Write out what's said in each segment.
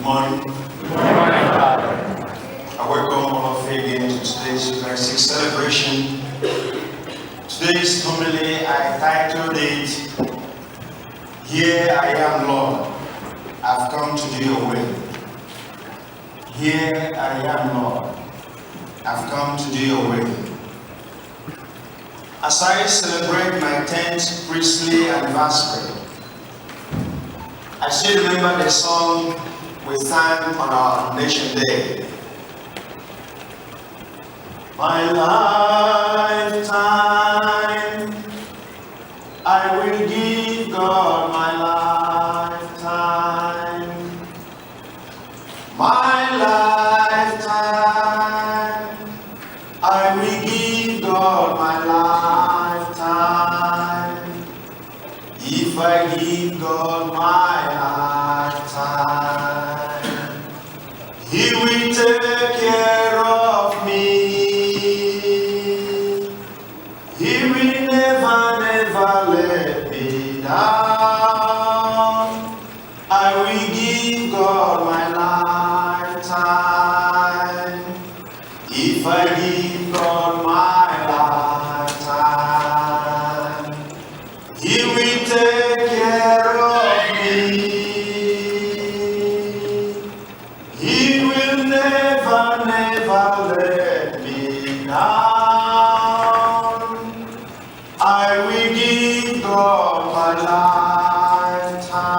morning. Good morning, Father. I welcome all of you again to today's Eucharistic celebration. Today's homily, I titled it, Here I am, Lord, I've come to do your will. Here I am, Lord, I've come to do your will. As I celebrate my 10th priestly anniversary, I still remember the song we sang on our Nation Day. My lifetime, I will give God my lifetime. My lifetime, I will give God my lifetime. If I give God my lifetime, He will take care of me. He will never, never let me down. I will give God my lifetime. If I give God my lifetime, He will take care of me. He will never, never let me down. I will give God my lifetime.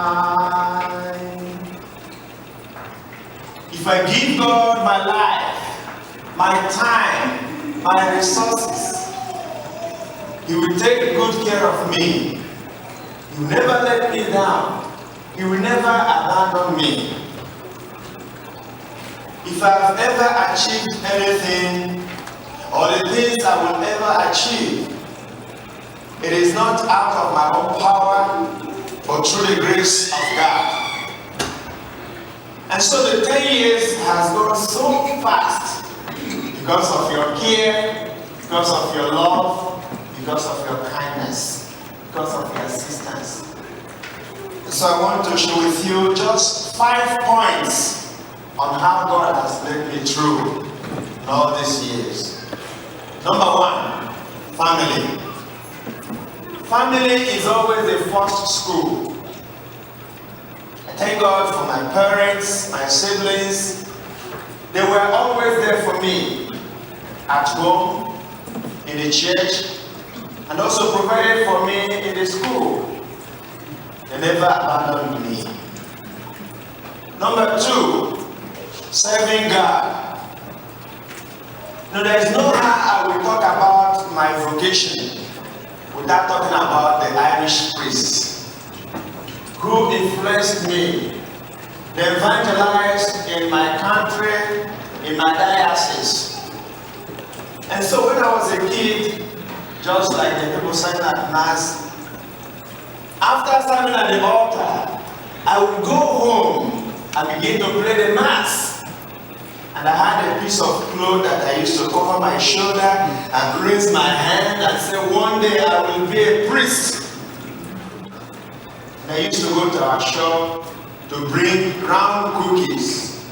If I give God my life, my time, my resources, He will take good care of me. He will never let me down. He will never abandon me. If I have ever achieved anything, or the things I will ever achieve, it is not out of my own power, but through the grace of God. And so the 10 years has gone so fast because of your care, because of your love, because of your kindness, because of your assistance. So I want to share with you just 5 points on how God has led me through in all these years. Number 1, family. Family is always the first school. I thank God for my parents, my siblings. They were always there for me at home, in the church, and also provided for me in the school. They never abandoned me. Number 2, serving God. Now, there is no how I will talk about my vocation without talking about the Irish priests who influenced me. They evangelized in my country, in my diocese. And so when I was a kid, just like the people sang at Mass, after serving at the altar, I would go home and begin to play the Mass. And I had a piece of cloth that I used to cover my shoulder and raise my hand and say, one day I will be a priest. And I used to go to our shop to bring round cookies,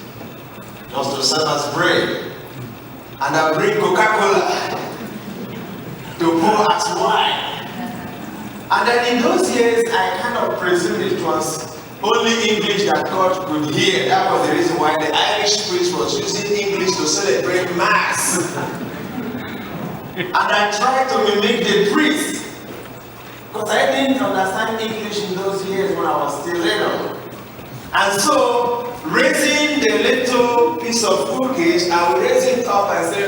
just to serve as bread. And I would bring Coca-Cola to pour as wine. And then in those years, I kind of presumed it was only English that God could hear. That was the reason why the Irish priest was using English to celebrate Mass. And I tried to mimic the priest, because I didn't understand English in those years when I was still little. And so, raising the little piece of cookies, I would raise it up and say,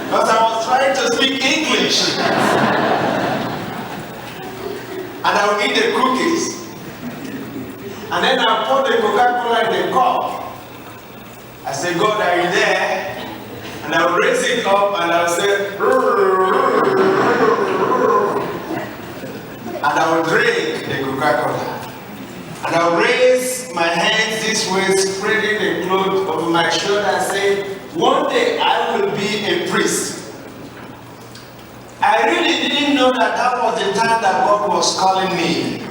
because I was trying to speak English. And I would eat the cookies. And then I pour the Coca-Cola in the cup. I say, God, are you there? And I would raise it up and I would say, and I would drink the Coca-Cola. And I would raise my hands this way, spreading the cloth over my shoulder and say, one day I will be a priest. I really didn't know that that was the time that God was calling me.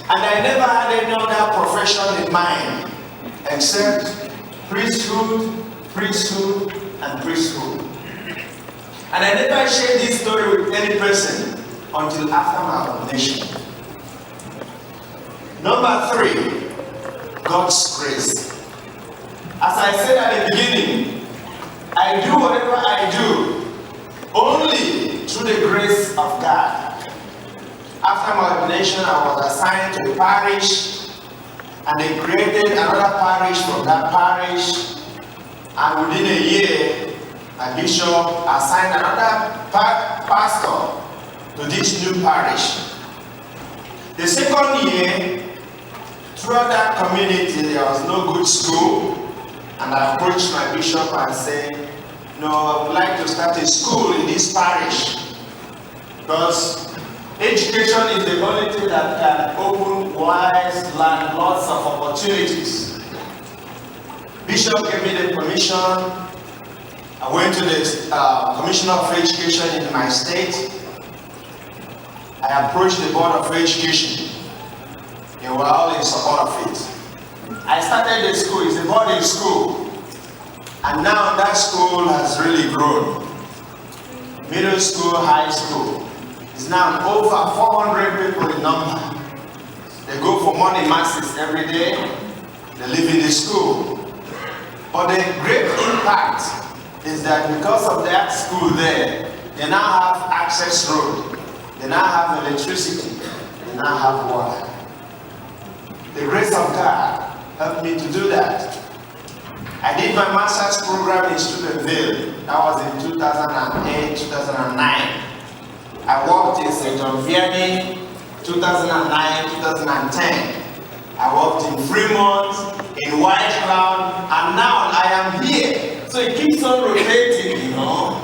And I never had any other profession in mind except priesthood, priesthood, and priesthood. And I never shared this story with any person until after my ordination. Number 3, God's grace. As I said at the beginning, I do whatever I do only through the grace of God. After my ordination, I was assigned to a parish, and they created another parish from that parish. And within a year, my bishop assigned another pastor to this new parish. The second year, throughout that community, there was no good school. And I approached my bishop and said, no, I would like to start a school in this parish. Because education is the only thing that can open wise land, lots of opportunities. Bishop gave me the permission. I went to the Commissioner of Education in my state. I approached the Board of Education. They were all in support of it. I started the school. It's a boarding school. And now that school has really grown. Middle school, high school. It's now over 400 people in number. They go for morning masses every day. They live in the school. But the great impact is that because of that school there, they now have access road. They now have electricity. They now have water. The grace of God helped me to do that. I did my master's program in Studentville. That was in 2008, 2009. I worked in St. John Vianney, 2009, 2010. I worked in Fremont, in White Cloud, and now I am here. So it keeps on rotating, you know.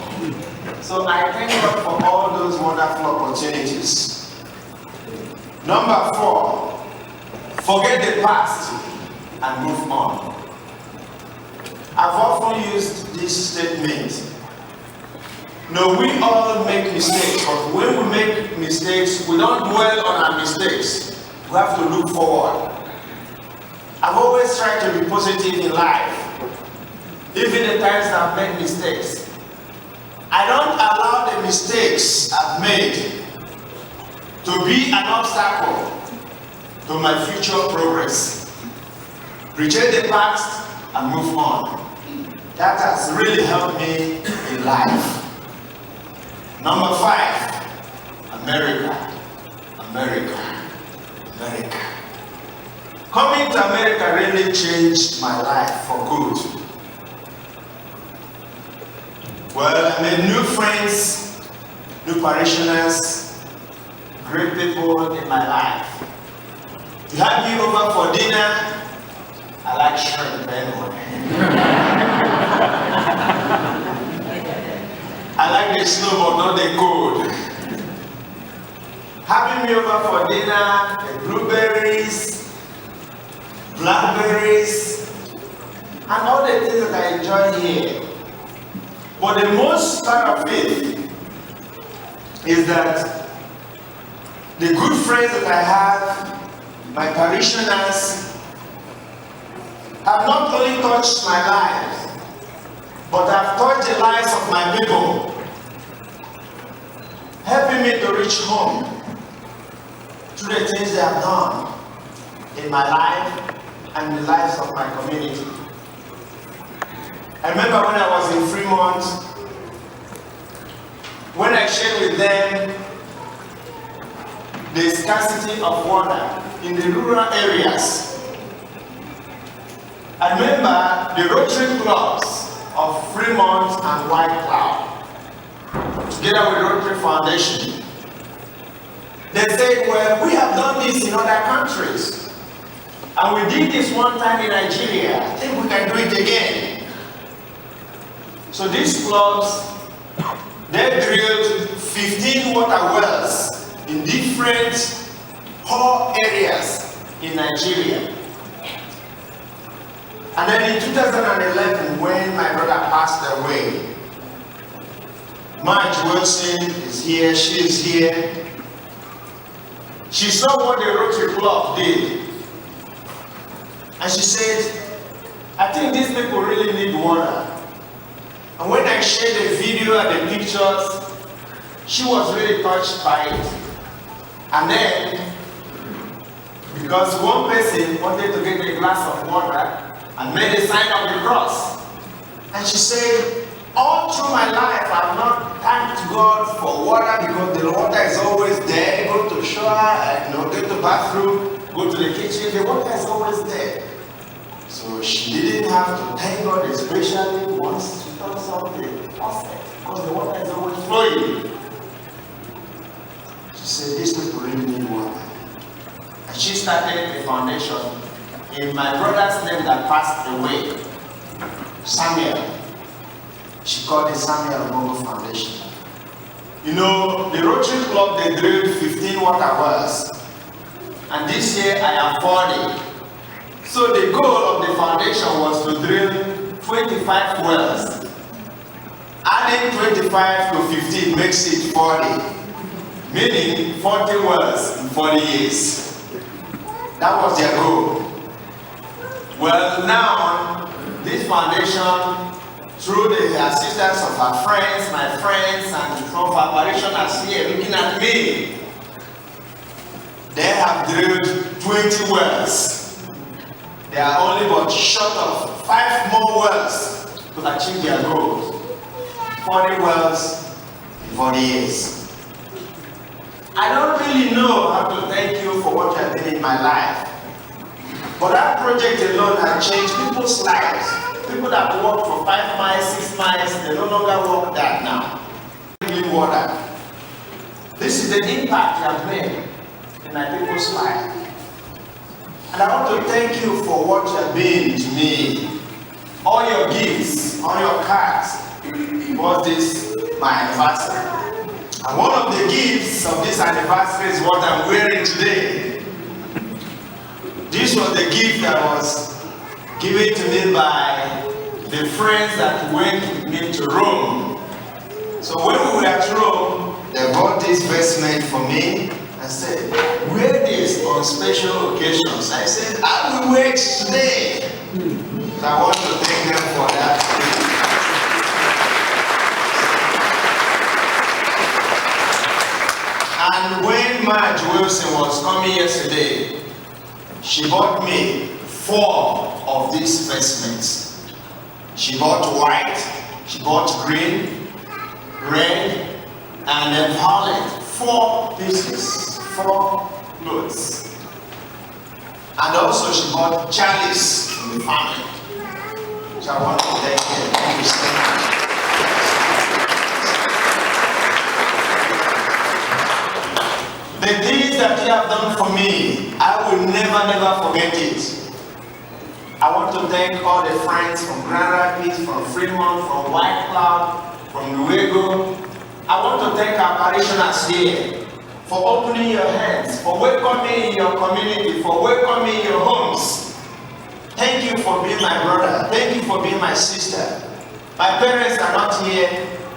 So I thank God for all those wonderful opportunities. Number 4, forget the past and move on. I've often used this statement. No, we all make mistakes, but when we make mistakes, we don't dwell on our mistakes. We have to look forward. I've always tried to be positive in life, even the times I've made mistakes. I don't allow the mistakes I've made to be an obstacle to my future progress. Reject the past and move on. That has really helped me in life. Number 5, America, America, America. Coming to America really changed my life for good. Well, I made new friends, new parishioners, great people in my life. You had me over for dinner. I like shrimp anyway. I like the snow, but not the cold. Having me over for dinner, the blueberries, blackberries, and all the things that I enjoy here. But the most part of it is that the good friends that I have, my parishioners, have not only touched my life, but have touched the lives of my people, helping me to reach home through the things they have done in my life and the lives of my community. I remember when I was in Fremont, when I shared with them the scarcity of water in the rural areas. I remember the Rotary clubs of Fremont and White Cloud, together with Rotary Foundation. They said, well, we have done this in other countries. And we did this one time in Nigeria. I think we can do it again. So these clubs, they drilled 15 water wells in different poor areas in Nigeria. And then in 2011, when my brother passed away, Marge Wilson is here, she is here. She saw what the Rotary Club did. And she said, I think these people really need water. And when I shared the video and the pictures, she was really touched by it. And then, because one person wanted to get a glass of water and made a sign of the cross. And she said, all through my life, I've not thanked God for water because the water is always there. Go to shower, go to the bathroom, go to the kitchen, the water is always there. So she didn't have to thank God, especially once she thought something perfect, because the water is always flowing. She said, these people really need water. And she started a foundation in my brother's name that passed away, Samuel. She called it Samuel Omogo Foundation. You know, the Rotary Club, they drilled 15 water wells. And this year I am 40. So the goal of the foundation was to drill 25 wells. Adding 25 to 15 makes it 40. Meaning 40 wells in 40 years. That was their goal. Well, now, this foundation, through the assistance of our friends, my friends, and from our parishioners here looking at me, they have drilled 20 wells. They are only but short of 5 more wells to achieve their goals. 40 wells in 40 years. I don't really know how to thank you for what you have done in my life. But that project alone has changed people's lives. People that walk for 5 miles, 6 miles, they no longer walk that now. Clean water. This is the impact you have made in my people's life. And I want to thank you for what you have been to me. All your gifts, all your cards. Was this my anniversary? And one of the gifts of this anniversary is what I'm wearing today. This was the gift that was given to me by the friends that went with me to Rome. So when we were at Rome, they bought this vestment for me and said, wear this on special occasions. I said, I will wear it today. So I want to thank them for that. And when Marge Wilson was coming yesterday, she bought me 4 of these vestments. She bought white, she bought green, red, and then violet. 4 pieces, 4 clothes. And also she bought chalice from the family. So I want to thank you. Thank you so much. The things that you have done for me, I will never forget it. I want to thank all the friends from Grand Rapids, from Fremont, from White Cloud, from Luego. I want to thank our parishioners here for opening your hands, for welcoming in your community, for welcoming in your homes. Thank you for being my brother. Thank you for being my sister. My parents are not here,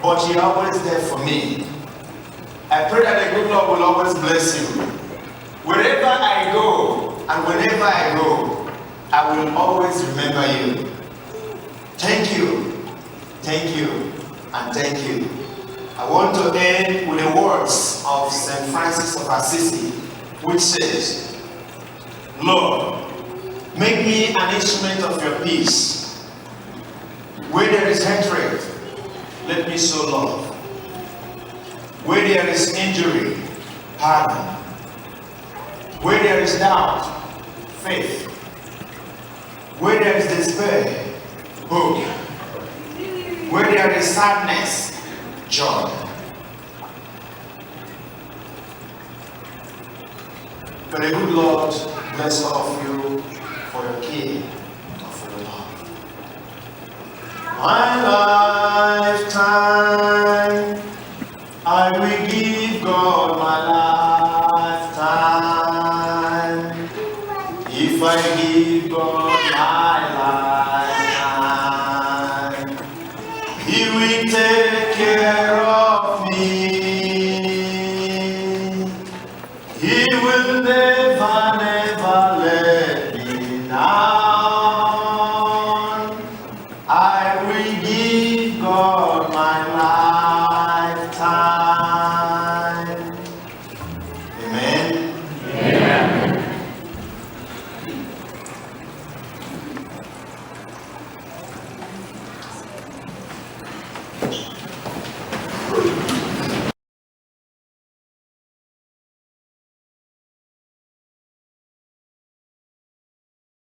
but you're always there for me. I pray that the good Lord will always bless you. Wherever I go and whenever I go, I will always remember you. Thank you, and thank you. I want to end with the words of St. Francis of Assisi, which says, Lord, make me an instrument of your peace. Where there is hatred, let me sow love. Where there is injury, pardon. Where there is doubt, faith. Where there is despair, hope. Where there is sadness, joy. May the good Lord bless all of you for your care and for your love. My lifetime, I will give God my life.